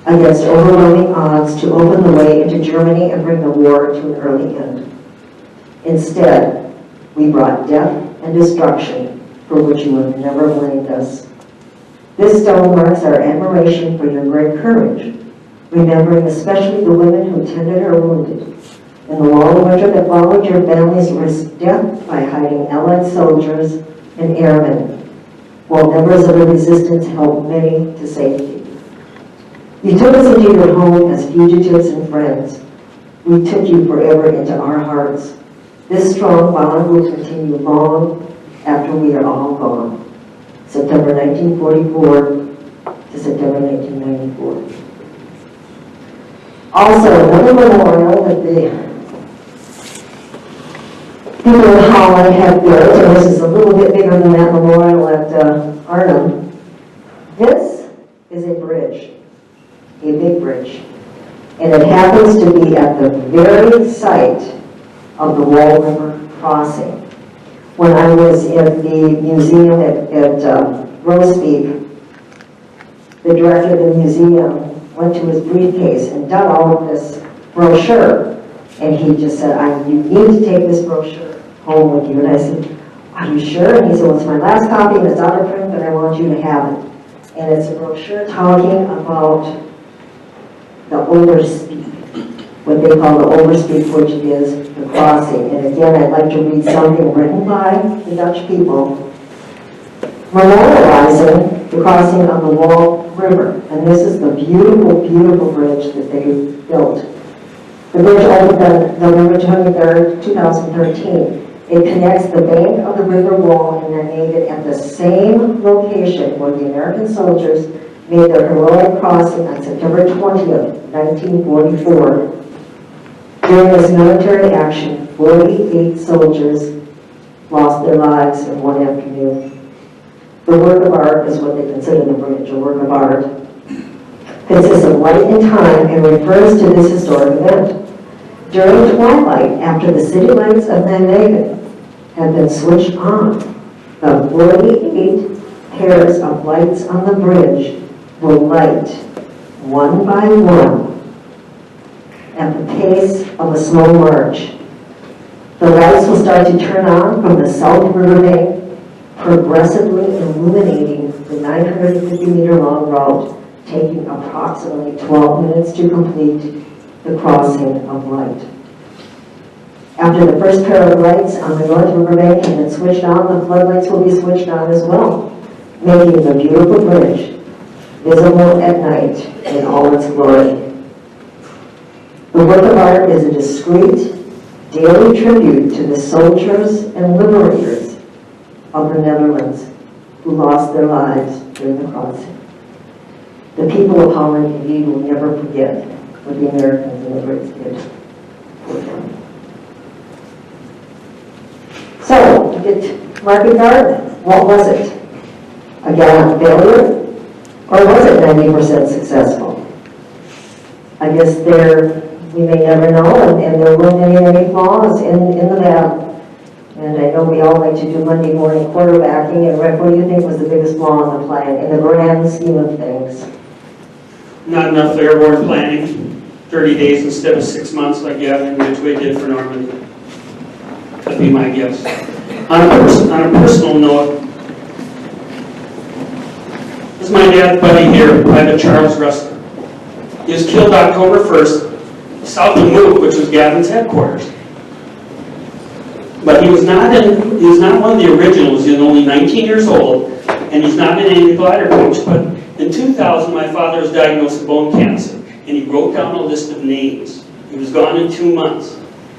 against overwhelming odds to open the way into Germany and bring the war to an early end. Instead, we brought death and destruction for which you have never blamed us. This stone marks our admiration for your great courage, remembering especially the women who tended our wounded. In the long winter that followed, your families risked death by hiding Allied soldiers and airmen, while members of the resistance helped many to safety. You took us into your home as fugitives and friends. We took you forever into our hearts. This strong bond will continue long after we are all gone. September 1944 to September 1994. Also, another memorial that the people of Holland have built, and this is a little bit bigger than that memorial at Arnhem. This is a bridge, a big bridge, and it happens to be at the very site of the Wall River crossing. When I was in the museum at Grosbeek, the director of the museum went to his briefcase and dug all of this brochure, and he just said, you need to take this brochure home with you. And I said, are you sure? And he said, well, it's my last copy and it's out of print, but I want you to have it. And it's a brochure talking about the overspeak, what they call the overspeak, which is the crossing. And again, I'd like to read something written by the Dutch people memorializing the crossing of the Wall River. And this is the beautiful, beautiful bridge that they built. The bridge opened on November 23rd, 2013. It connects the bank of the river wall and then made it at the same location where the American soldiers made their heroic crossing on September 20th, 1944. During this military action, 48 soldiers lost their lives in one afternoon. The work of art is what they consider the bridge, a work of art. Consists of light and time and refers to this historic event. During twilight, after the city lights of Nijmegen had been switched on, the 48 pairs of lights on the bridge will light one by one at the pace of a slow march. The lights will start to turn on from the south riverbank, progressively illuminating the 950-meter long route, taking approximately 12 minutes to complete the crossing of light. After the first pair of lights on the north riverbank have been switched on, the floodlights will be switched on as well, making the beautiful bridge visible at night in all its glory. The work of art is a discreet, daily tribute to the soldiers and liberators of the Netherlands who lost their lives during the crossing. The people of Holland indeed will never forget what the Americans and the Brits did for them. So, did Market Garden, what was it? A gallant failure? Or was it 90% successful? I guess we may never know, and there were many flaws in the battle. And I know we all like to do Monday morning quarterbacking, and Rick, what do you think was the biggest flaw in the plan, in the grand scheme of things? Not enough airborne planning, 30 days instead of 6 months like Gavin Ridgway did for Normandy. That'd be my guess. On a personal note, this is my dad's buddy here, Private Charles Russell. He was killed October 1st, south of Mook, which was Gavin's headquarters. But he was not one of the originals. He was only 19 years old, and he's not been any glider coach. But in 2000, my father was diagnosed with bone cancer, and he wrote down a list of names. He was gone in 2 months.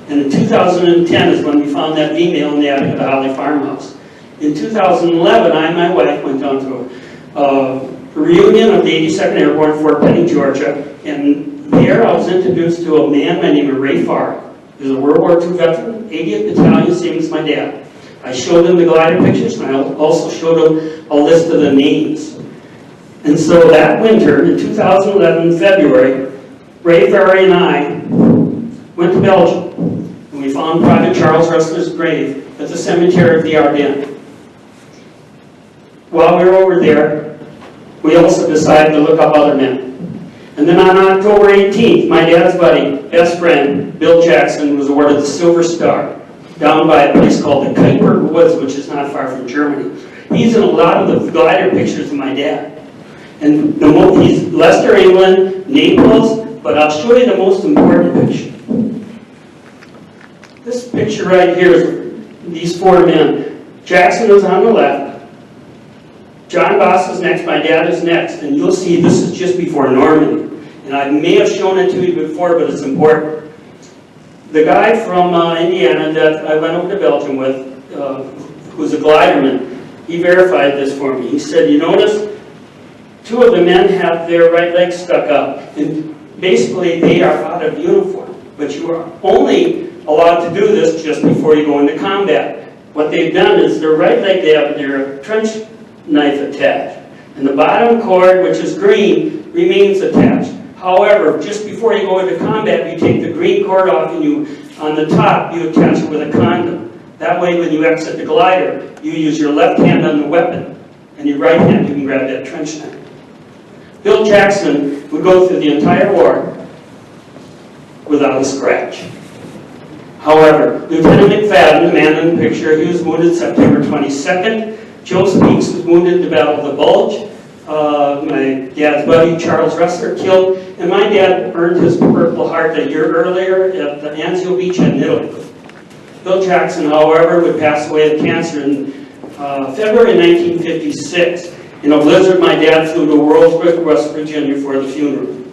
And in 2010 is when we found that email in the attic of the Holle farmhouse. In 2011, I and my wife went down to a reunion of the 82nd Airborne, Fort Benning, Georgia, and there I was introduced to a man by the name of Ray Farr. He was a World War II veteran, 80th Battalion, same as my dad. I showed him the glider pictures, and I also showed him a list of the names. And so that winter, in 2011, February, Ray Farr and I went to Belgium, and we found Private Charles Russell's grave at the cemetery of the Ardennes. While we were over there, we also decided to look up other men. And then on October 18th, my dad's buddy, best friend, Bill Jackson, was awarded the Silver Star down by a place called the Kuiper Woods, which is not far from Germany. He's in a lot of the glider pictures of my dad. And he's Leicester, England, Naples, but I'll show you the most important picture. This picture right here is these four men. Jackson is on the left. John Boss is next, my dad is next, and you'll see this is just before Normandy. And I may have shown it to you before, but it's important. The guy from Indiana that I went over to Belgium with, who's a gliderman, he verified this for me. He said, you notice, two of the men have their right legs stuck up, and basically they are out of uniform. But you are only allowed to do this just before you go into combat. What they've done is their right leg, they have their trench knife attached. And the bottom cord, which is green, remains attached. However, just before you go into combat, you take the green cord off and on the top, you attach it with a condom. That way, when you exit the glider, you use your left hand on the weapon, and your right hand, you can grab that trench knife. Bill Jackson would go through the entire war without a scratch. However, Lieutenant McFadden, the man in the picture, he was wounded September 22nd. Joe Speaks was wounded in the Battle of the Bulge. My dad's buddy, Charles Russell, killed. And my dad earned his Purple Heart a year earlier at the Anzio Beach in Italy. Bill Jackson, however, would pass away of cancer in February 1956. In a blizzard, my dad flew to Whirlsbrook, West Virginia for the funeral.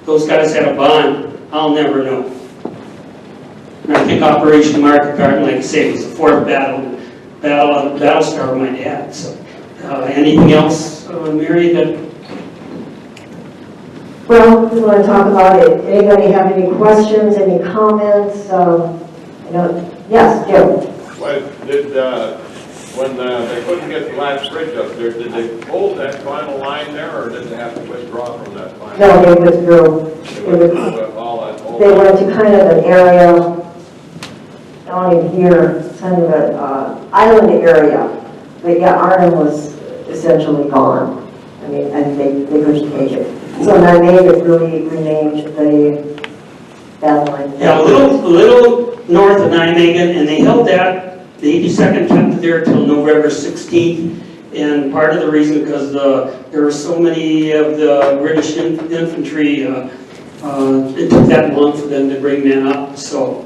Those guys had a bond. I'll never know. And I think Operation Market Garden, like I say, was the fourth battle star of my dad. So, anything else, Mary? Well, we want to talk about it. Anybody have any questions, any comments? Yes, Jim. When they couldn't get the last bridge up there, did they hold that final line there, or did they have to withdraw from that final? No, they withdrew. They went to kind of an area down in here, kind of an island area. But yeah, Arnhem was essentially gone. I mean, and they couldn't take it. So Nijmegen really renamed the battle line. Yeah, a little north of Nijmegen, and they held that. The 82nd kept it there till November 16th, and part of the reason because there were so many of the British infantry, it took that long for them to bring men up. So,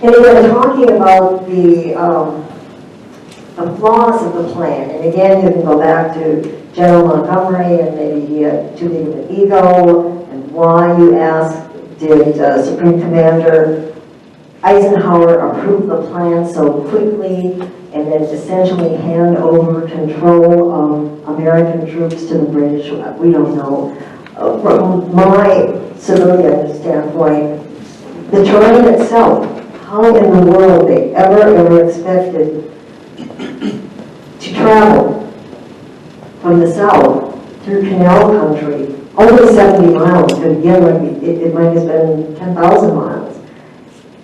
and they were talking about the flaws of the plan, and again, you can go back to General Montgomery, and maybe he had too big of an ego, and why, you ask, did Supreme Commander Eisenhower approved the plan so quickly and then essentially hand over control of American troops to the British? We don't know. From my civilian standpoint, the terrain itself, how in the world they ever expected to travel from the south through canal country, only 70 miles, but again, it might have been 10,000 miles.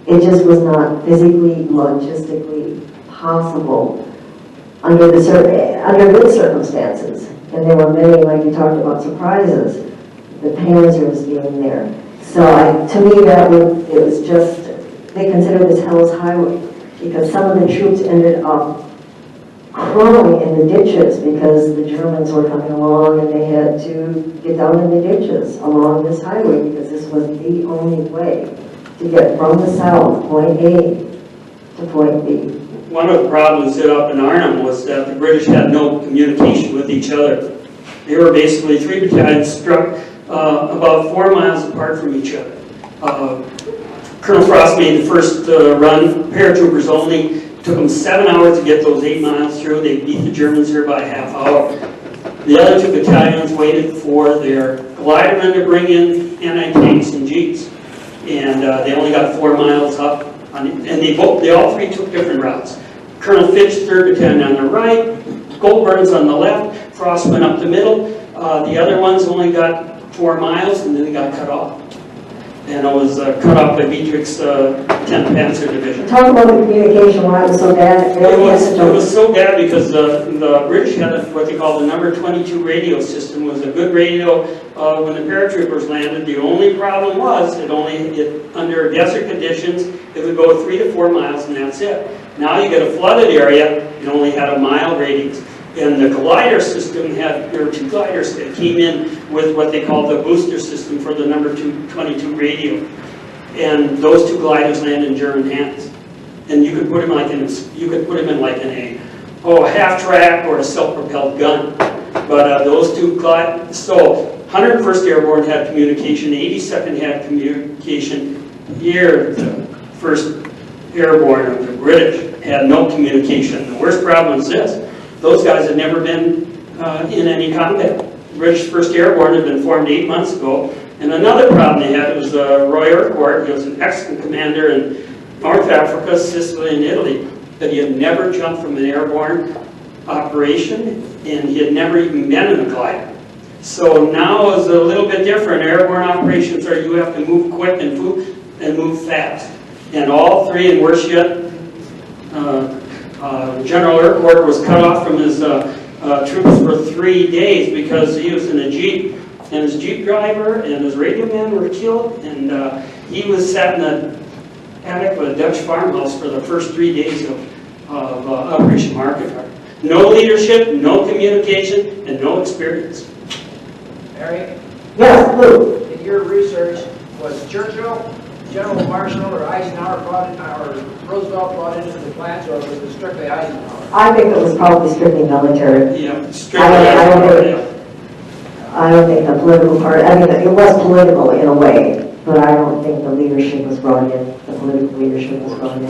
It just was not physically, logistically possible under good circumstances. And there were many, like you talked about, surprises. The Panzers being there. So to me, it was just, they considered this Hell's Highway because some of the troops ended up crawling in the ditches because the Germans were coming along and they had to get down in the ditches along this highway because this was the only way to get from the south, point A, to point B. one of the problems up in Arnhem was that the British had no communication with each other. They were basically 3 battalions struck about 4 miles apart from each other. Colonel Frost made the first run, paratroopers only. Took them 7 hours to get those 8 miles through. They beat the Germans here by a half hour. The other 2 battalions waited for their glidermen to bring in anti-tanks and jeeps. And they only got 4 miles up. And they all 3 took different routes. Colonel Fitch, 3rd Battalion on the right, Goldburn's on the left, Frost went up the middle. The other ones only got 4 miles and then they got cut off. And it was cut off by Dietrich's 10th Panzer Division. Talk about the communication, why it was so bad. It was so bad because the British had what they call the number 22 radio system. It was a good radio when the paratroopers landed. The only problem was under desert conditions, it would go 3 to 4 miles and that's it. Now you get a flooded area, it only had a mile radius. And the glider system there were 2 gliders that came in with what they call the booster system for the number 22 radio. And those 2 gliders landed in German hands. And you could put them in like a half track or a self-propelled gun. But those 2 gliders, so 101st Airborne had communication, 82nd had communication. Here, the 1st Airborne of the British had no communication. The worst problem is this. Those guys had never been in any combat. The British 1st Airborne had been formed 8 months ago. And another problem they had was Roy Urquhart. He was an excellent commander in North Africa, Sicily, and Italy. But he had never jumped from an airborne operation, and he had never even been in a glider. So now it's a little bit different. Airborne operations are you have to move quick and move fast. And all 3, and worse yet, General Urquhart was cut off from his troops for 3 days because he was in a Jeep, and his Jeep driver and his radio man were killed, and he was sat in the attic of a Dutch farmhouse for the first 3 days of Operation Market Garden. No leadership, no communication, and no experience. Mary, Yes, Lou. in your research, was Churchill, General Marshall, or Eisenhower or Roosevelt brought into the plans, or was it strictly Eisenhower? I think it was probably strictly military. Yeah, strictly. I don't think the political part, I mean, it was political in a way. but I don't think the leadership was brought in, the political leadership was brought in.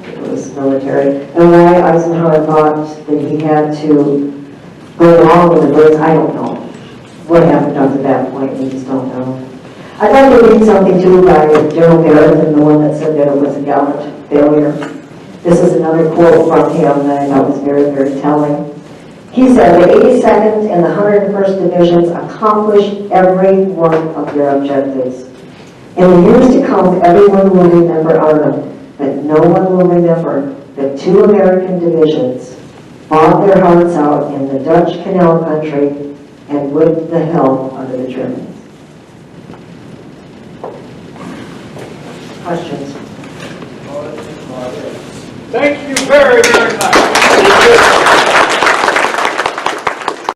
It was military. And why Eisenhower thought that he had to go along with the birds, I don't know. What happened up to that point, we just don't know. I'd like to read something too by General Berg, and the one that said that it was a gallant failure. This is another quote from him that I thought was very, very telling. He said, the 82nd and the 101st Divisions accomplished every one of their objectives. In the years to come, everyone will remember Arnhem, but no one will remember that 2 American divisions fought their hearts out in the Dutch Canal Country and with the help of the Germans. Questions? Thank you very, very much.